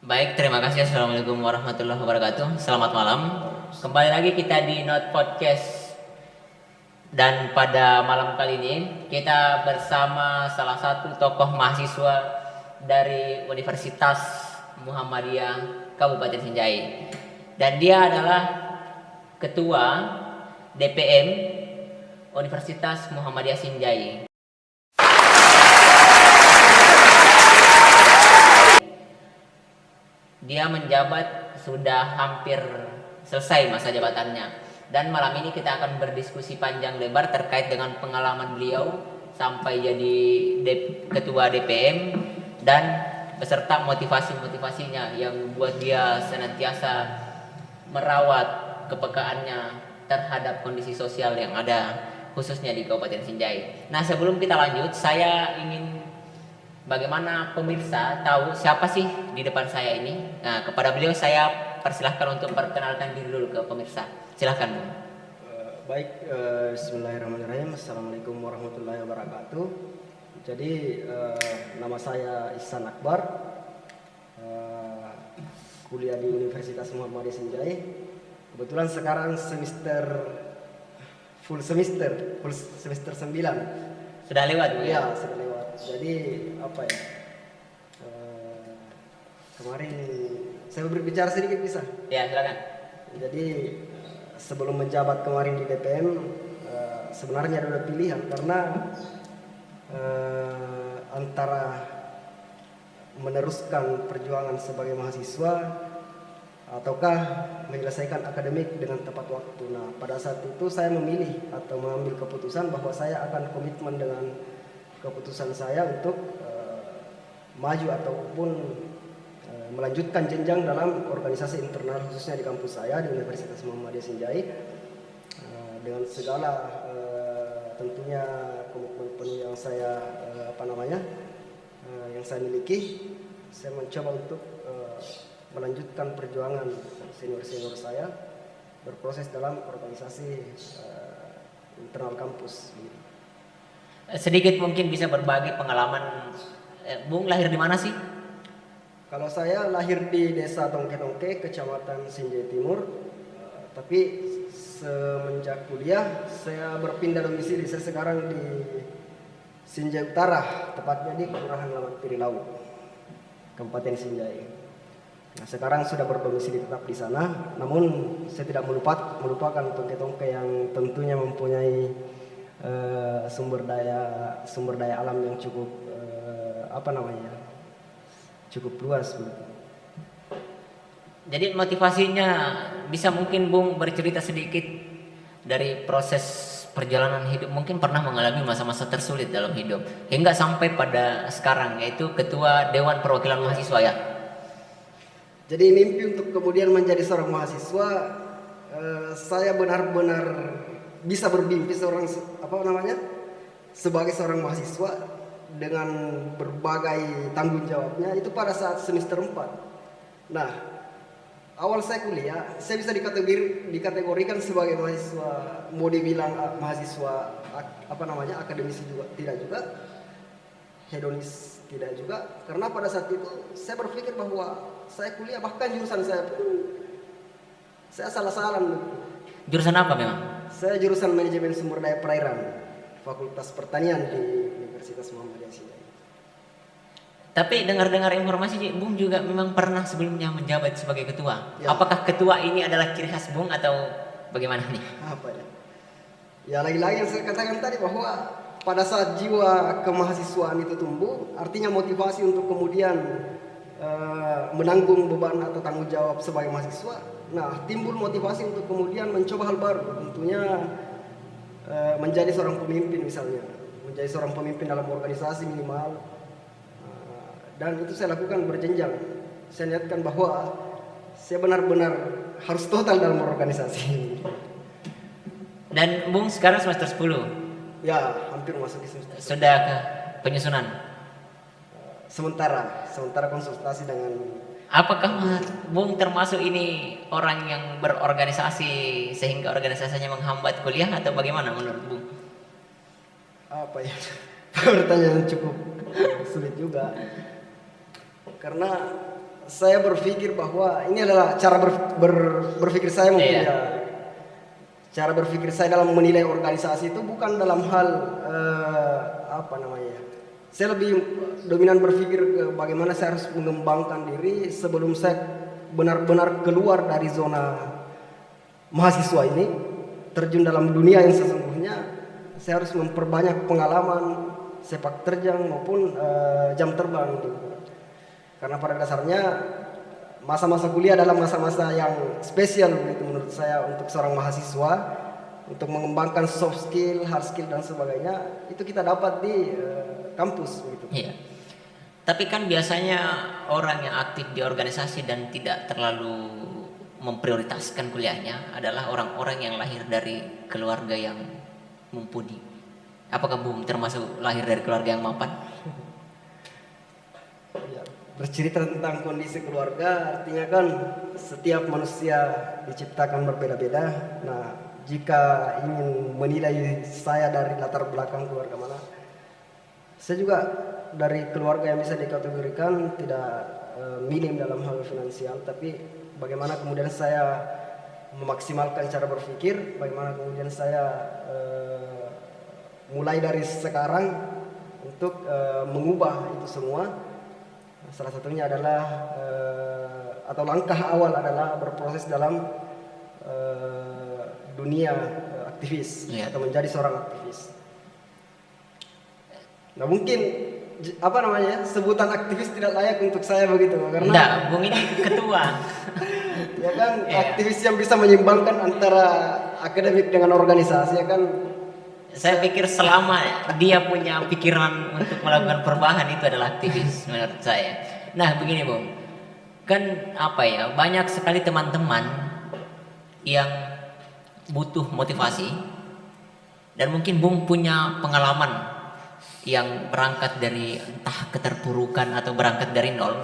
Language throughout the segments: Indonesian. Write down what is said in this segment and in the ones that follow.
Baik, terima kasih. Assalamualaikum warahmatullahi wabarakatuh. Selamat malam. Kembali lagi kita di Not Podcast. Dan pada malam kali ini kita bersama salah satu tokoh mahasiswa dari Universitas Muhammadiyah Kabupaten Sinjai. Dan dia adalah Ketua DPM Universitas Muhammadiyah Sinjai. Dia menjabat sudah hampir selesai masa jabatannya. Dan malam ini kita akan berdiskusi panjang lebar terkait dengan pengalaman beliau sampai jadi ketua DPM dan beserta motivasi-motivasinya yang buat dia senantiasa merawat kepekaannya terhadap kondisi sosial yang ada khususnya di Kabupaten Sinjai. Nah, sebelum kita lanjut, saya ingin bagaimana pemirsa tahu siapa sih di depan saya ini. Nah, kepada beliau saya persilahkan untuk perkenalkan diri dulu ke pemirsa. Silahkan, Bu. Bismillahirrahmanirrahim. Assalamualaikum warahmatullahi wabarakatuh. Jadi nama saya Ihsan Akbar, kuliah di Universitas Muhammadiyah Sinjai. Kebetulan sekarang full semester 9. Sudah lewat, Bu, ya? Ya, sudah lewat. Jadi apa ya? Kemarin saya berbicara sedikit bisa. Ya, silakan. Jadi sebelum menjabat kemarin di DPM sebenarnya ada pilihan karena antara meneruskan perjuangan sebagai mahasiswa ataukah menyelesaikan akademik dengan tepat waktu. Nah, pada saat itu saya memilih atau mengambil keputusan bahwa saya akan komitmen dengan keputusan saya untuk maju ataupun melanjutkan jenjang dalam organisasi internal khususnya di kampus saya di Universitas Muhammadiyah Sinjai dengan segala tentunya komitmen penuh yang saya yang saya miliki. Saya mencoba untuk melanjutkan perjuangan senior-senior saya berproses dalam organisasi internal kampus. Sedikit mungkin bisa berbagi pengalaman. Bung lahir di mana sih? Kalau saya lahir di Desa Tongke-Tongke, Kecamatan Sinjai Timur, tapi semenjak kuliah saya berpindah domisili. Saya sekarang di Sinjai Utara, tepatnya di Kelurahan Lamat Pirilau, Kabupaten Sinjai. Nah, sekarang sudah berdomisili tetap di sana, namun saya tidak melupakan Tongke-Tongke yang tentunya mempunyai sumber daya alam yang cukup cukup luas. Jadi motivasinya bisa mungkin Bung bercerita sedikit dari proses perjalanan hidup, mungkin pernah mengalami masa-masa tersulit dalam hidup hingga sampai pada sekarang yaitu Ketua Dewan Perwakilan Mahasiswa, ya. Jadi mimpi untuk kemudian menjadi seorang mahasiswa, saya benar-benar bisa bermimpi sebagai seorang mahasiswa dengan berbagai tanggung jawabnya itu pada saat semester 4. Nah, awal saya kuliah, saya bisa dikategorikan sebagai mahasiswa, mau dibilang mahasiswa akademisi juga tidak juga, hedonis tidak juga, karena pada saat itu saya berpikir bahwa saya kuliah, bahkan jurusan saya pun saya salah-salah. Jurusan apa memang? Saya jurusan manajemen sumber daya perairan, Fakultas Pertanian di Universitas Muhammadiyah Sinjai. Tapi dengar-dengar informasi Bung juga memang pernah sebelumnya menjabat sebagai ketua. Ya. Apakah ketua ini adalah ciri khas Bung atau bagaimana nih? Apa ya? Ya lagi-lagi yang saya katakan tadi bahwa pada saat jiwa kemahasiswaan itu tumbuh, artinya motivasi untuk kemudian menanggung beban atau tanggung jawab sebagai mahasiswa. Nah, timbul motivasi untuk kemudian mencoba hal baru, tentunya menjadi seorang pemimpin misalnya, menjadi seorang pemimpin dalam organisasi minimal. Dan itu saya lakukan berjenjang. Saya niatkan bahwa saya benar-benar harus total dalam organisasi. Dan Bung sekarang semester 10. Ya, hampir masuk di semester. Sudah ke penyusunan. Sementara konsultasi dengan. Apakah Bung termasuk ini orang yang berorganisasi sehingga organisasinya menghambat kuliah atau bagaimana menurut Bung? Apa ya? Pertanyaan cukup sulit juga. Karena saya berpikir bahwa ini adalah cara berpikir saya mungkin Iya. ya. Cara berpikir saya dalam menilai organisasi itu bukan dalam hal apa namanya ya. Saya lebih dominan berpikir ke bagaimana saya harus mengembangkan diri sebelum saya benar-benar keluar dari zona mahasiswa ini, terjun dalam dunia yang sesungguhnya. Saya harus memperbanyak pengalaman sepak terjang maupun jam terbang gitu. Karena pada dasarnya masa-masa kuliah adalah masa-masa yang spesial begitu menurut saya untuk seorang mahasiswa, untuk mengembangkan soft skill, hard skill dan sebagainya itu kita dapat di kampus begitu. Iya. Tapi kan biasanya orang yang aktif di organisasi dan tidak terlalu memprioritaskan kuliahnya adalah orang-orang yang lahir dari keluarga yang mumpuni. Apakah Bung termasuk lahir dari keluarga yang mapan? Ya, bercerita tentang kondisi keluarga artinya kan setiap manusia diciptakan berbeda-beda. Nah, jika ingin menilai saya dari latar belakang keluarga mana, saya juga dari keluarga yang bisa dikategorikan tidak minim dalam hal finansial, tapi bagaimana kemudian saya memaksimalkan cara berpikir, bagaimana kemudian saya mulai dari sekarang untuk mengubah itu semua. Salah satunya adalah atau langkah awal adalah berproses dalam dunia aktivis atau menjadi seorang aktivis. Nah mungkin apa namanya sebutan aktivis tidak layak untuk saya begitu karena Enggak, Bung ini ketua. ya kan aktivis yang bisa menyimbangkan antara akademik dengan organisasi ya kan. Saya pikir selama dia punya pikiran untuk melakukan perubahan itu adalah aktivis menurut saya. Nah begini Bung, kan apa ya banyak sekali teman-teman yang butuh motivasi dan mungkin Bung punya pengalaman yang berangkat dari entah keterpurukan atau berangkat dari nol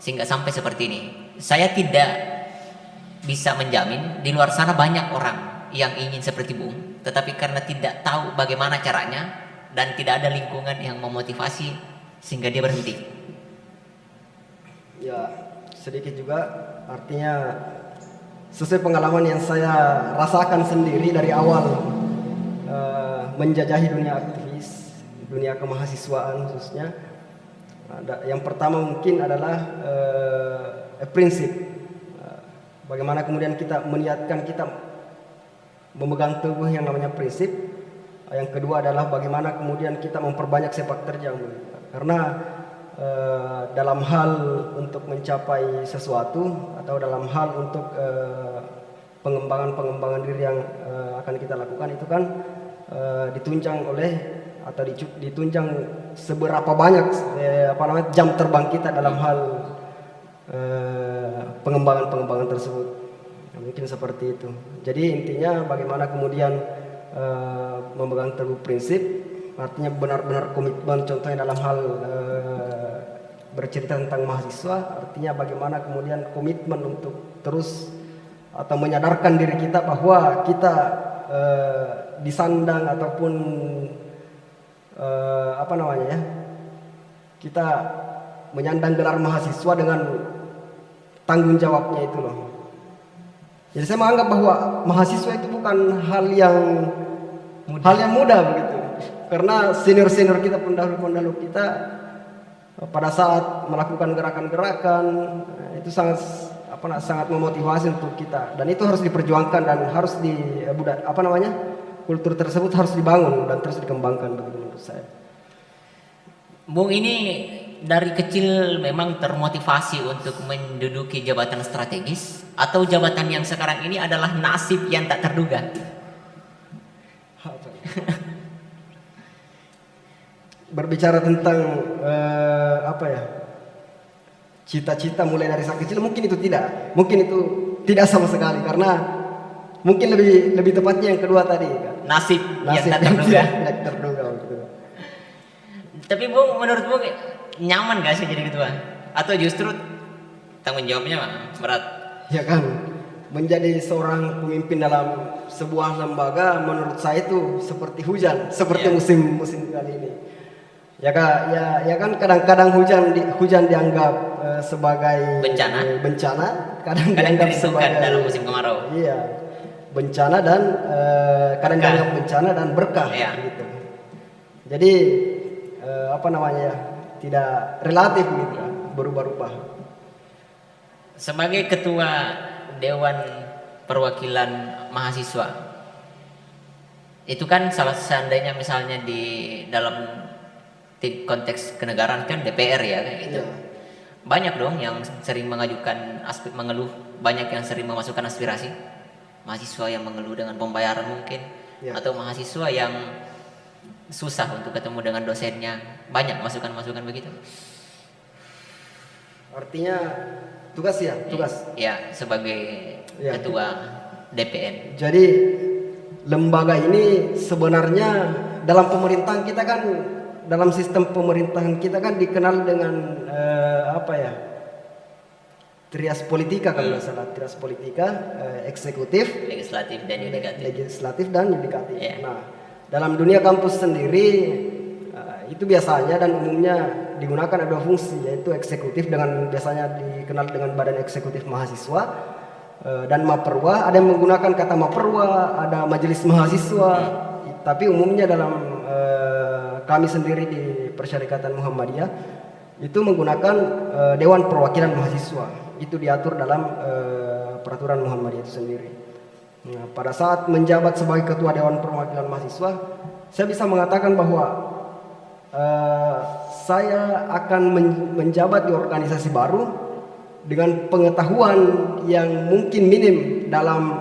sehingga sampai seperti ini. Saya tidak bisa menjamin di luar sana banyak orang yang ingin seperti Bung, tetapi karena tidak tahu bagaimana caranya dan tidak ada lingkungan yang memotivasi sehingga dia berhenti. Ya sedikit juga artinya sesuai pengalaman yang saya rasakan sendiri dari awal menjajahi dunia aktivis, dunia kemahasiswaan khususnya. Yang pertama mungkin adalah prinsip. Bagaimana kemudian kita meniatkan kita memegang teguh yang namanya prinsip. Yang kedua adalah bagaimana kemudian kita memperbanyak sepak terjang. Karena dalam hal untuk mencapai sesuatu atau dalam hal untuk pengembangan diri yang akan kita lakukan itu kan ditunjang oleh atau ditunjang seberapa banyak jam terbang kita dalam hal pengembangan tersebut. Mungkin seperti itu. Jadi intinya bagaimana kemudian memegang teguh prinsip, artinya benar-benar komitmen. Contohnya dalam hal bercerita tentang mahasiswa, artinya bagaimana kemudian komitmen untuk terus atau menyadarkan diri kita bahwa kita disandang ataupun kita menyandang gelar mahasiswa dengan tanggung jawabnya itu loh. Jadi saya menganggap bahwa mahasiswa itu bukan hal yang mudah begitu. Karena senior kita, pendahulu kita pada saat melakukan gerakan-gerakan itu sangat memotivasi untuk kita, dan itu harus diperjuangkan dan harus kultur tersebut harus dibangun dan terus dikembangkan begitu menurut saya. Bung ini dari kecil memang termotivasi untuk menduduki jabatan strategis atau jabatan yang sekarang ini adalah nasib yang tak terduga? Berbicara tentang cita-cita mulai dari saat kecil, mungkin itu tidak sama sekali, karena mungkin lebih tepatnya yang kedua tadi kan. Nasib yang tak terduga. Tidak terduga gitu. Tapi Bung, menurut Bung nyaman gak sih jadi ketua? Atau justru tanggung jawabnya berat? Ya kan, menjadi seorang pemimpin dalam sebuah lembaga menurut saya itu seperti hujan, seperti musim kali ini. Ya kan kadang-kadang hujan dianggap sebagai bencana, kadang Kadang dianggap dirindukan sebagai dalam musim kemarau. iya, bencana dan kadang Berkah. dianggap bencana dan berkah Iya. gitu. Jadi apa namanya ya, tidak relatif gitu kan, berubah-ubah. Sebagai ketua Dewan Perwakilan Mahasiswa, itu kan Iya. seandainya misalnya di dalam konteks kenegaraan kan DPR ya kayak gitu. Iya. Banyak dong yang sering mengajukan mengeluh, banyak yang sering memasukkan aspirasi. Mahasiswa yang mengeluh dengan pembayaran mungkin, Iya. atau mahasiswa yang susah untuk ketemu dengan dosennya. Banyak masukan-masukan begitu. Artinya tugas ya, tugas. Ya, sebagai Ya. ketua DPN. Jadi lembaga ini sebenarnya dalam pemerintahan kita kan, dalam sistem pemerintahan kita kan dikenal dengan apa ya, trias politika kalau nggak salah, trias politika, eksekutif, Legislatif dan yudikatif. Iya. Nah, dalam dunia kampus sendiri itu biasanya dan umumnya digunakan ada dua fungsi, yaitu eksekutif dengan biasanya dikenal dengan Badan Eksekutif Mahasiswa, dan Maperwa. Ada yang menggunakan kata Maperwa, ada Majelis Mahasiswa, tapi umumnya dalam kami sendiri di Persyarikatan Muhammadiyah itu menggunakan Dewan Perwakilan Mahasiswa. Itu diatur dalam peraturan Muhammadiyah itu sendiri. Nah, pada saat menjabat sebagai ketua Dewan Perwakilan Mahasiswa, saya bisa mengatakan bahwa saya akan menjabat di organisasi baru dengan pengetahuan yang mungkin minim dalam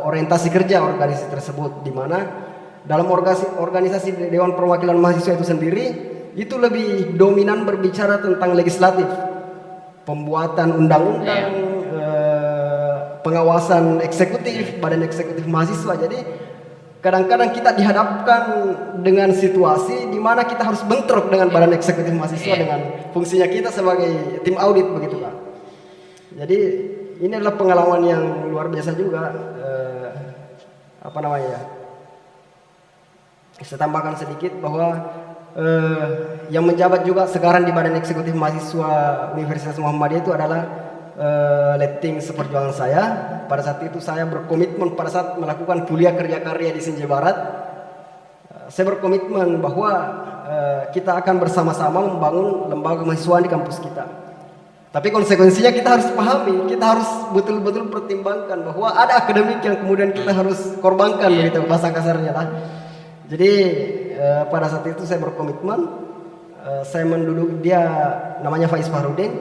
orientasi kerja organisasi tersebut, di mana dalam organisasi Dewan Perwakilan Mahasiswa itu sendiri itu lebih dominan berbicara tentang legislatif, pembuatan undang-undang, pengawasan eksekutif, badan eksekutif mahasiswa. Jadi kadang-kadang kita dihadapkan dengan situasi di mana kita harus bentrok dengan badan eksekutif mahasiswa dengan fungsinya kita sebagai tim audit begitu Pak. Jadi ini adalah pengalaman yang luar biasa juga. Apa namanya ya? Saya tambahkan sedikit bahwa yang menjabat juga sekarang di Badan Eksekutif Mahasiswa Universitas Muhammadiyah itu adalah letting seperjuangan saya. Pada saat itu saya berkomitmen pada saat melakukan kuliah kerja karya di Sinjai Barat. Saya berkomitmen bahwa kita akan bersama-sama membangun lembaga mahasiswa di kampus kita. Tapi konsekuensinya kita harus pahami, kita harus betul-betul pertimbangkan bahwa ada akademik yang kemudian kita harus korbankan begitu bahasa kasarnya lah. Jadi pada saat itu saya berkomitmen, saya menduduki, dia namanya Faiz Fahrudin,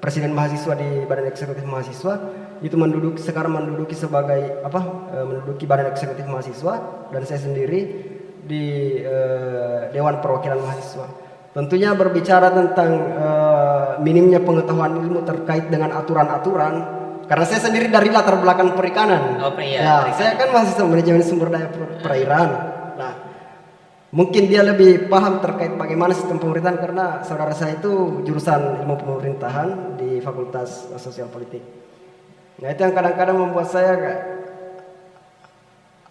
presiden mahasiswa di Badan Eksekutif Mahasiswa, itu sekarang menduduki sebagai menduduki Badan Eksekutif Mahasiswa, dan saya sendiri di Dewan Perwakilan Mahasiswa. Tentunya berbicara tentang minimnya pengetahuan ilmu terkait dengan aturan-aturan. Karena saya sendiri dari latar belakang perikanan. Perikanan. Saya kan mahasiswa manajemen sumber daya perairan. Nah, mungkin dia lebih paham terkait bagaimana sistem pemerintahan karena saudara saya itu jurusan ilmu pemerintahan di Fakultas Sosial Politik. Nah, itu yang kadang-kadang membuat saya kayak,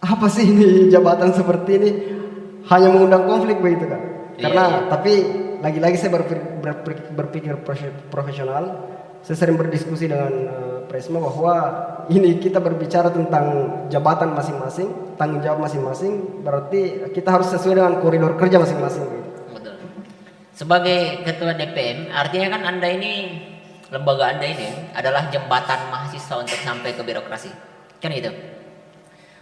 apa sih ini jabatan seperti ini hanya mengundang konflik begitu kan? Karena tapi lagi-lagi saya berpikir profesional. Saya sering berdiskusi dengan Presma bahwa ini kita berbicara tentang jabatan masing-masing, tanggung jawab masing-masing, berarti kita harus sesuai dengan koridor kerja masing-masing. Betul. Sebagai ketua DPM, artinya kan Anda ini, lembaga Anda ini adalah jembatan mahasiswa untuk sampai ke birokrasi. Kan gitu.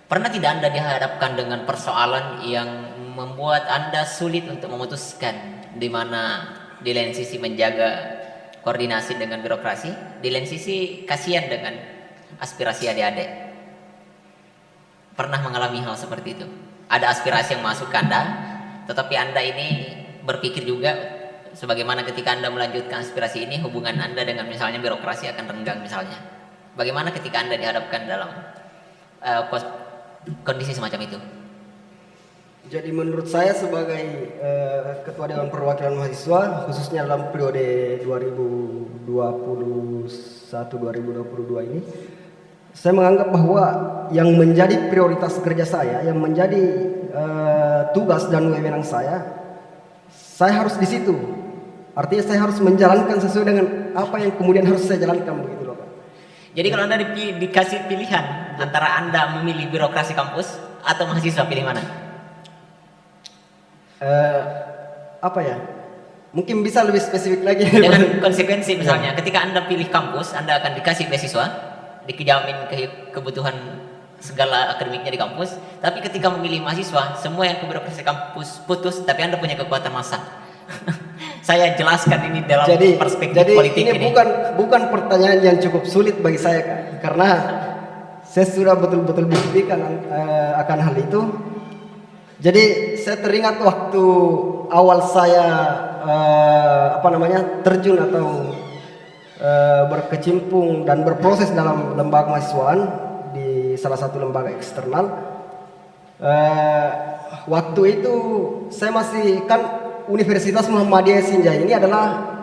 Pernah tidak Anda dihadapkan dengan persoalan yang membuat Anda sulit untuk memutuskan, di mana di lain sisi menjaga koordinasi dengan birokrasi, di lain sisi kasihan dengan aspirasi adik-adik? Pernah mengalami hal seperti itu? Ada aspirasi yang masuk ke Anda, tetapi Anda ini berpikir juga sebagaimana ketika Anda melanjutkan aspirasi ini, hubungan Anda dengan misalnya birokrasi akan renggang misalnya. Bagaimana ketika Anda dihadapkan dalam kondisi semacam itu? Jadi menurut saya sebagai Ketua Dewan Perwakilan Mahasiswa, khususnya dalam periode 2021-2022 ini, saya menganggap bahwa yang menjadi prioritas kerja saya, yang menjadi tugas dan wewenang saya harus di situ. Artinya saya harus menjalankan sesuai dengan apa yang kemudian harus saya jalankan begitu loh Pak. Jadi kalau Anda dikasih pilihan antara Anda memilih birokrasi kampus atau mahasiswa, pilih mana? Apa ya? Mungkin bisa lebih spesifik lagi. Dengan konsekuensi misalnya, ketika Anda pilih kampus, Anda akan dikasih beasiswa, dijamin kebutuhan segala akademiknya di kampus. Tapi ketika memilih mahasiswa, semua yang ke birokrasi kampus putus, tapi Anda punya kekuatan massa. Saya jelaskan ini dalam perspektif politik ini. Bukan pertanyaan yang cukup sulit bagi saya Kak. Karena saya sudah betul-betul buktikan akan hal itu. Jadi saya teringat waktu awal saya terjun atau berkecimpung dan berproses dalam lembaga mahasiswaan di salah satu lembaga eksternal. Waktu itu saya masih kan Universitas Muhammadiyah Sinjai ini adalah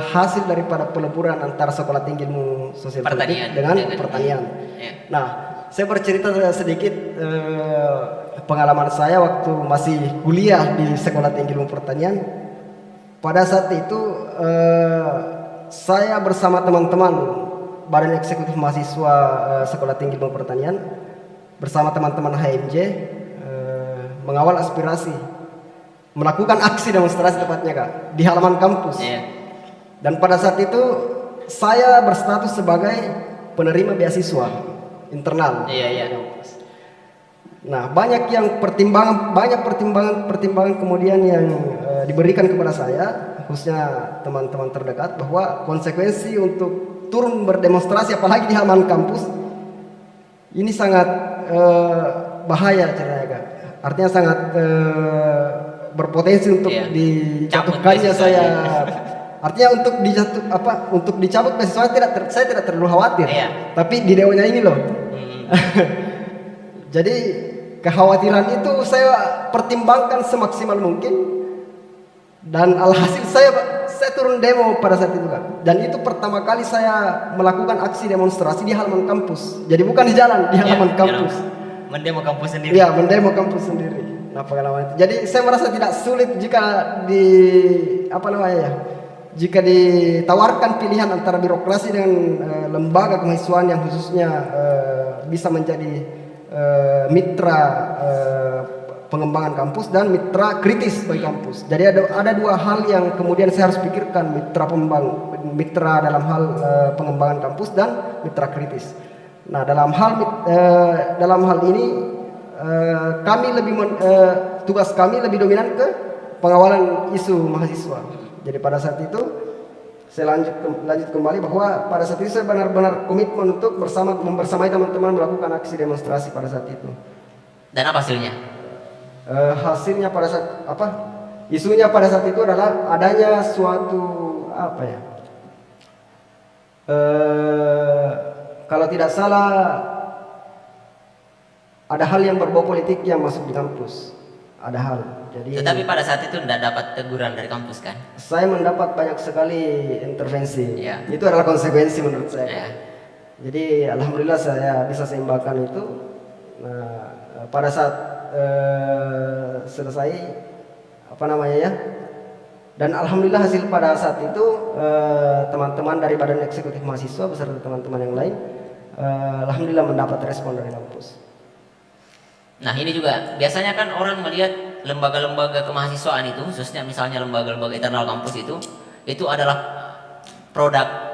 hasil daripada peleburan antara Sekolah Tinggi Ilmu Sosial Politik dengan pertanian. Ya. Nah, saya bercerita sedikit pengalaman saya waktu masih kuliah di Sekolah Tinggi Ilmu Pertanian. Pada saat itu saya bersama teman-teman Badan Eksekutif Mahasiswa Sekolah Tinggi Ilmu Pertanian bersama teman-teman HMJ mengawal aspirasi, melakukan aksi demonstrasi tepatnya Kak di halaman kampus. Dan pada saat itu saya berstatus sebagai penerima beasiswa internal. Nah, banyak pertimbangan kemudian yang diberikan kepada saya, khususnya teman-teman terdekat, bahwa konsekuensi untuk turun berdemonstrasi apalagi di halaman kampus ini sangat bahaya ceritanya Kak. Artinya sangat berpotensi untuk dijatuhkannya saya. Artinya untuk dicabut beasiswa saya tidak terlalu khawatir. Tapi di deonya ini loh. Jadi kekhawatiran itu saya pertimbangkan semaksimal mungkin, dan alhasil saya turun demo pada saat itu Kak. Dan itu pertama kali saya melakukan aksi demonstrasi di halaman kampus. Jadi bukan di jalan, di halaman kampus. Mendemo kampus sendiri. Iya, mendemo kampus sendiri. Nah, pengalaman itu. Jadi saya merasa tidak sulit jika jika ditawarkan pilihan antara birokrasi dengan lembaga kemahasiswaan yang khususnya bisa menjadi mitra pengembangan kampus dan mitra kritis bagi kampus. Jadi ada dua hal yang kemudian saya harus pikirkan, mitra dalam hal pengembangan kampus dan mitra kritis. Nah, dalam hal ini tugas kami lebih dominan ke pengawalan isu mahasiswa. Jadi pada saat itu saya lanjut kembali bahwa pada saat itu saya benar-benar komitmen untuk membersamai teman-teman melakukan aksi demonstrasi pada saat itu. Dan apa hasilnya? Hasilnya pada saat isunya pada saat itu adalah adanya suatu kalau tidak salah ada hal yang berbau politik yang masuk di kampus. Ada hal. Tetapi pada saat itu tidak dapat teguran dari kampus kan? Saya mendapat banyak sekali intervensi. Ya. Itu adalah konsekuensi menurut saya. Ya. Jadi alhamdulillah saya bisa seimbangkan itu. Nah, pada saat selesai dan alhamdulillah hasil pada saat itu teman-teman dari Badan Eksekutif Mahasiswa beserta teman-teman yang lain alhamdulillah mendapat respon dari kampus. Nah, ini juga biasanya kan orang melihat lembaga-lembaga kemahasiswaan itu, khususnya misalnya lembaga-lembaga internal kampus itu adalah produk